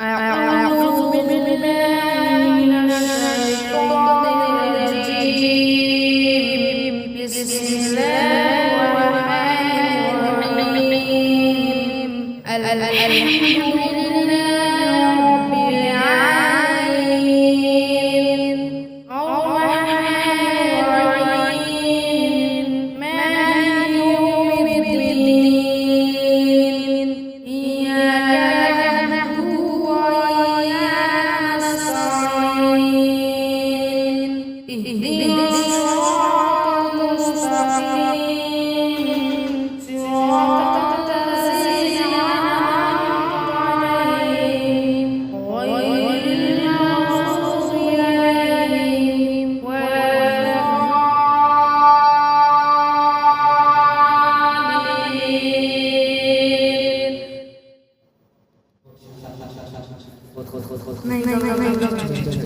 أعوذ بالله من الشيطان الرجيم بسم الله الرحمن الرحيم الحمد لله رب العالمين الرحمن الرحيم مالك يوم الدين إياك نعبد وإياك نستعين اهدنا الصراط المستقيم صراط الذين أنعمت عليهم غير المغضوب عليهم ولا الضالين.